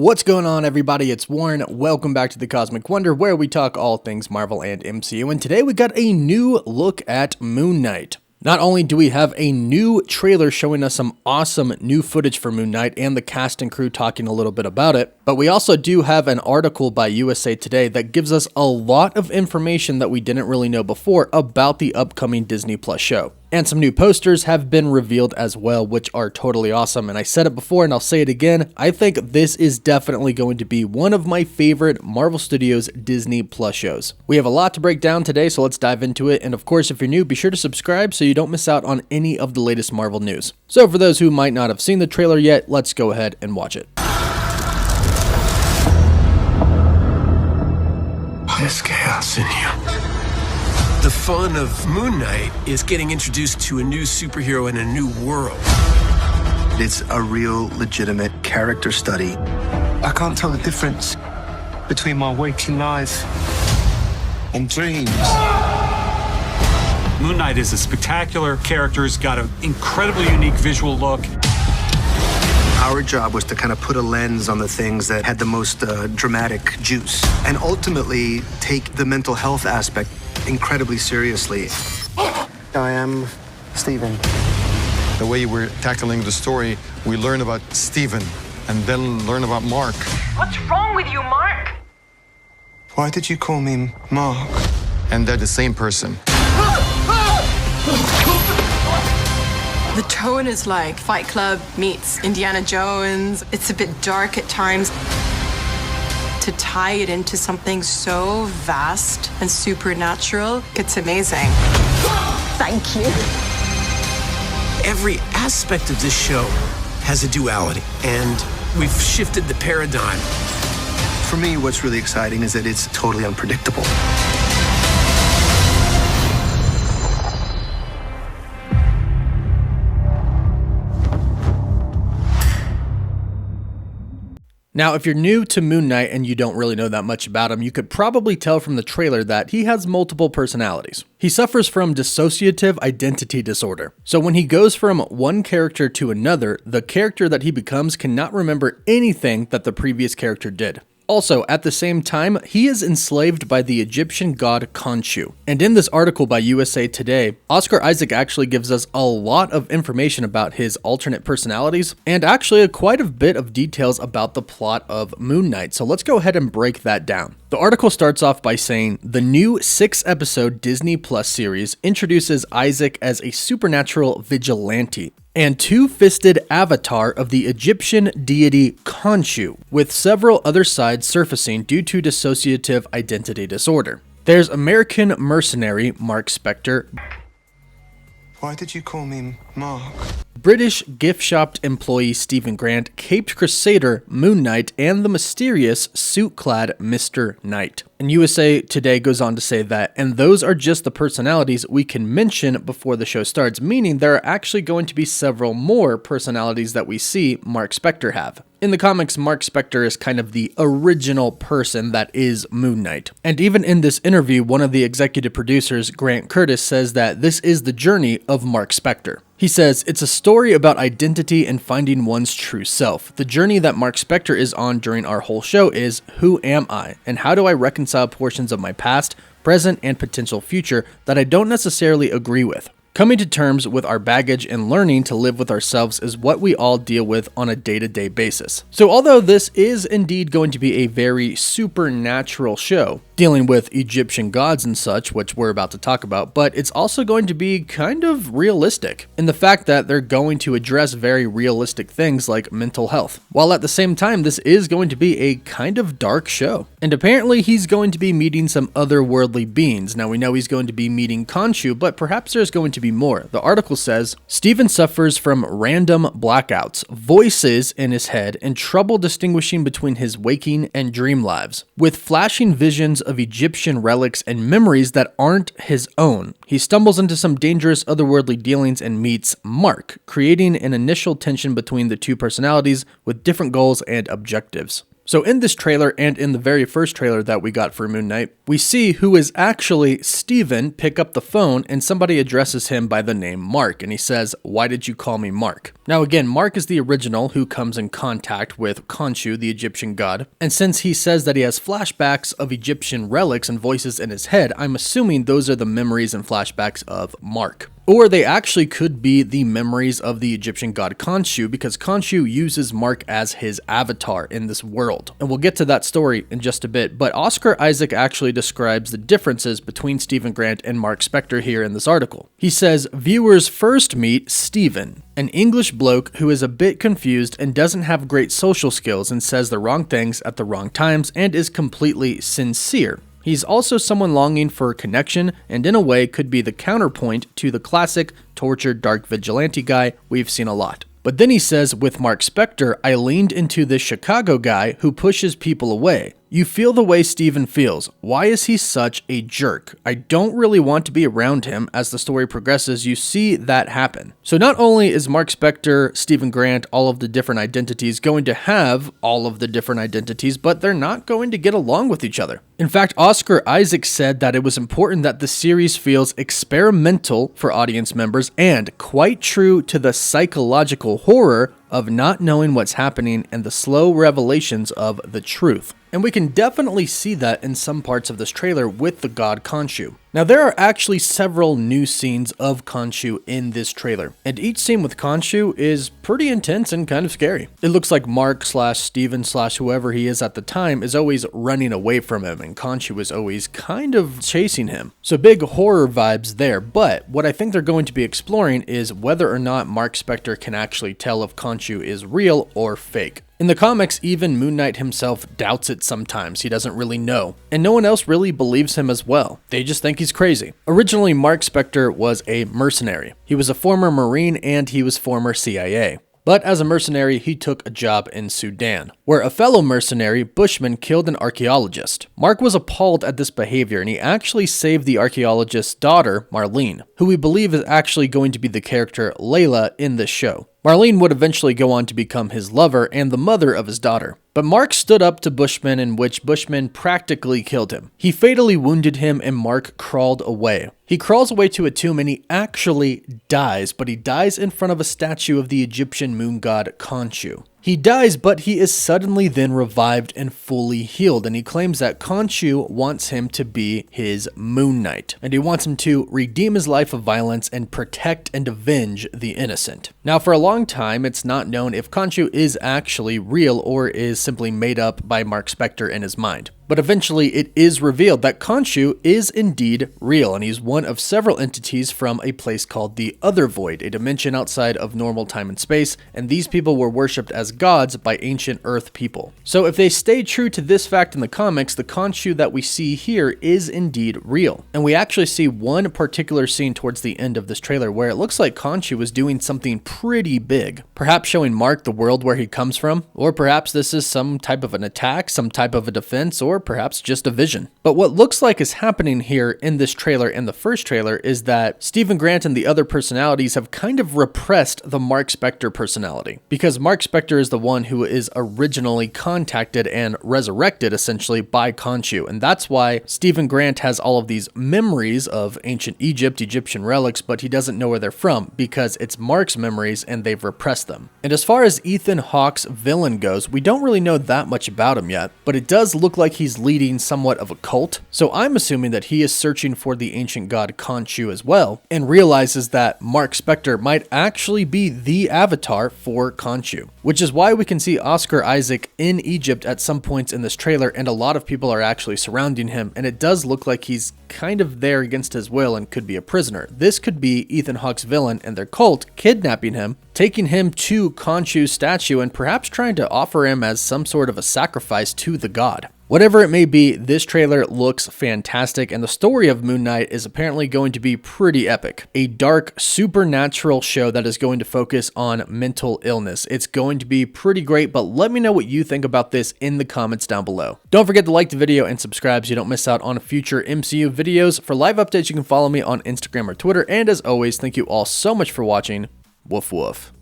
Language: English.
What's going on, everybody? It's Warren. Welcome back to the Cosmic Wonder, where we talk all things Marvel and MCU, and today we got a new look at Moon Knight. Not only do we have a new trailer showing us some awesome new footage for Moon Knight and the cast and crew talking a little bit about it, but we also do have an article by USA Today that gives us a lot of information that we didn't really know before about the upcoming Disney Plus show. And some new posters have been revealed as well, which are totally awesome. And I said it before and I'll say it again, I think this is definitely going to be one of my favorite Marvel Studios Disney Plus shows. We have a lot to break down today, so let's dive into it. And of course, if you're new, be sure to subscribe so you don't miss out on any of the latest Marvel news. So for those who might not have seen the trailer yet, let's go ahead and watch it. There's chaos in you. The fun of Moon Knight is getting introduced to a new superhero in a new world. It's a real, legitimate character study. I can't tell the difference between my waking life and dreams. Moon Knight is a spectacular character. He's got an incredibly unique visual look. Our job was to kind of put a lens on the things that had the most dramatic juice and ultimately take the mental health aspect incredibly seriously. I am Stephen. The way we're tackling the story, we learn about Stephen and then learn about Marc. What's wrong with you, Marc? Why did you call me Marc? And they're the same person. The tone is like Fight Club meets Indiana Jones. It's a bit dark at times. To tie it into something so vast and supernatural, it's amazing. Thank you. Every aspect of this show has a duality, and we've shifted the paradigm. For me, what's really exciting is that it's totally unpredictable. Now, if you're new to Moon Knight and you don't really know that much about him, you could probably tell from the trailer that he has multiple personalities. He suffers from dissociative identity disorder. So when he goes from one character to another, the character that he becomes cannot remember anything that the previous character did. Also, at the same time, he is enslaved by the Egyptian god Khonshu. And in this article by USA Today, Oscar Isaac actually gives us a lot of information about his alternate personalities and actually quite a bit of details about the plot of Moon Knight. So let's go ahead and break that down. The article starts off by saying the new 6-episode Disney Plus series introduces Isaac as a supernatural vigilante and two-fisted avatar of the Egyptian deity Khonshu, with several other sides surfacing due to dissociative identity disorder. There's American mercenary Marc Specter, Why did you call me Marc? British gift shop employee Stephen Grant, Caped Crusader Moon Knight, and the mysterious suit-clad Mr. Knight. And USA Today goes on to say that, and those are just the personalities we can mention before the show starts, meaning there are actually going to be several more personalities that we see Marc Specter have. In the comics, Marc Specter is kind of the original person that is Moon Knight. And even in this interview, one of the executive producers, Grant Curtis, says that this is the journey of Marc Specter. He says, it's a story about identity and finding one's true self. The journey that Marc Specter is on during our whole show is, who am I? And how do I reconcile portions of my past, present, and potential future that I don't necessarily agree with? Coming to terms with our baggage and learning to live with ourselves is what we all deal with on a day-to-day basis. So although this is indeed going to be a very supernatural show, dealing with Egyptian gods and such, which we're about to talk about, but it's also going to be kind of realistic in the fact that they're going to address very realistic things like mental health, while at the same time this is going to be a kind of dark show. And apparently he's going to be meeting some otherworldly beings. Now we know he's going to be meeting Khonshu, but perhaps there's going to be more. The article says, Stephen suffers from random blackouts, voices in his head, and trouble distinguishing between his waking and dream lives. With flashing visions of Egyptian relics and memories that aren't his own, he stumbles into some dangerous otherworldly dealings and meets Marc, creating an initial tension between the two personalities with different goals and objectives. So in this trailer and in the very first trailer that we got for Moon Knight, we see who is actually Steven pick up the phone and somebody addresses him by the name Marc, and he says, "Why did you call me Marc?" Now again, Marc is the original who comes in contact with Khonshu, the Egyptian god, and since he says that he has flashbacks of Egyptian relics and voices in his head, I'm assuming those are the memories and flashbacks of Marc. Or they actually could be the memories of the Egyptian god Khonshu, because Khonshu uses Marc as his avatar in this world. And we'll get to that story in just a bit, but Oscar Isaac actually describes the differences between Stephen Grant and Marc Specter here in this article. He says, viewers first meet Steven, an English bloke who is a bit confused and doesn't have great social skills and says the wrong things at the wrong times and is completely sincere. He's also someone longing for connection and in a way could be the counterpoint to the classic tortured dark vigilante guy we've seen a lot. But then he says, with Marc Specter, I leaned into this Chicago guy who pushes people away. You feel the way Steven feels. Why is he such a jerk? I don't really want to be around him. As the story progresses, you see that happen. So not only is Marc Specter, Stephen Grant, all of the different identities going to have all of the different identities, but they're not going to get along with each other. In fact, Oscar Isaac said that it was important that the series feels experimental for audience members and quite true to the psychological horror of not knowing what's happening and the slow revelations of the truth. And we can definitely see that in some parts of this trailer with the god Khonshu. Now there are actually several new scenes of Khonshu in this trailer, and each scene with Khonshu is pretty intense and kind of scary. It looks like Marc / Steven / whoever he is at the time is always running away from him, and Khonshu is always kind of chasing him. So big horror vibes there, but what I think they're going to be exploring is whether or not Marc Specter can actually tell if Khonshu is real or fake. In the comics, even Moon Knight himself doubts it sometimes. He doesn't really know. And no one else really believes him as well. They just think he's crazy. Originally, Marc Specter was a mercenary. He was a former Marine and he was former CIA. But as a mercenary, he took a job in Sudan, where a fellow mercenary, Bushman, killed an archaeologist. Marc was appalled at this behavior and he actually saved the archaeologist's daughter, Marlene, who we believe is actually going to be the character Layla in this show. Marlene would eventually go on to become his lover and the mother of his daughter. But Marc stood up to Bushman, in which Bushman practically killed him. He fatally wounded him and Marc crawled away. He crawls away to a tomb and he actually dies, but he dies in front of a statue of the Egyptian moon god Khonshu. He dies, but he is suddenly then revived and fully healed, and he claims that Khonshu wants him to be his Moon Knight, and he wants him to redeem his life of violence and protect and avenge the innocent. Now, for a long time, it's not known if Khonshu is actually real or is simply made up by Marc Specter in his mind. But eventually it is revealed that Khonshu is indeed real, and he's one of several entities from a place called the Other Void, a dimension outside of normal time and space, and these people were worshipped as gods by ancient Earth people. So if they stay true to this fact in the comics, the Khonshu that we see here is indeed real. And we actually see one particular scene towards the end of this trailer where it looks like Khonshu was doing something pretty big, perhaps showing Marc the world where he comes from, or perhaps this is some type of an attack, some type of a defense, or perhaps just a vision. But what looks like is happening here in this trailer and the first trailer is that Stephen Grant and the other personalities have kind of repressed the Marc Specter personality, because Marc Specter is the one who is originally contacted and resurrected essentially by Khonshu, and that's why Stephen Grant has all of these memories of ancient Egypt, Egyptian relics, but he doesn't know where they're from because it's Marc's memories and they've repressed them. And as far as Ethan Hawke's villain goes, we don't really know that much about him yet, but it does look like he's leading somewhat of a cult, so I'm assuming that he is searching for the ancient god Khonshu as well, and realizes that Marc Specter might actually be the avatar for Khonshu, which is why we can see Oscar Isaac in Egypt at some points in this trailer, and a lot of people are actually surrounding him, and it does look like he's kind of there against his will and could be a prisoner. This could be Ethan Hawke's villain and their cult kidnapping him, taking him to Khonshu's statue, and perhaps trying to offer him as some sort of a sacrifice to the god. Whatever it may be, this trailer looks fantastic, and the story of Moon Knight is apparently going to be pretty epic. A dark, supernatural show that is going to focus on mental illness. It's going to be pretty great, but let me know what you think about this in the comments down below. Don't forget to like the video and subscribe so you don't miss out on future MCU videos. For live updates, you can follow me on Instagram or Twitter, and as always, thank you all so much for watching. Woof woof.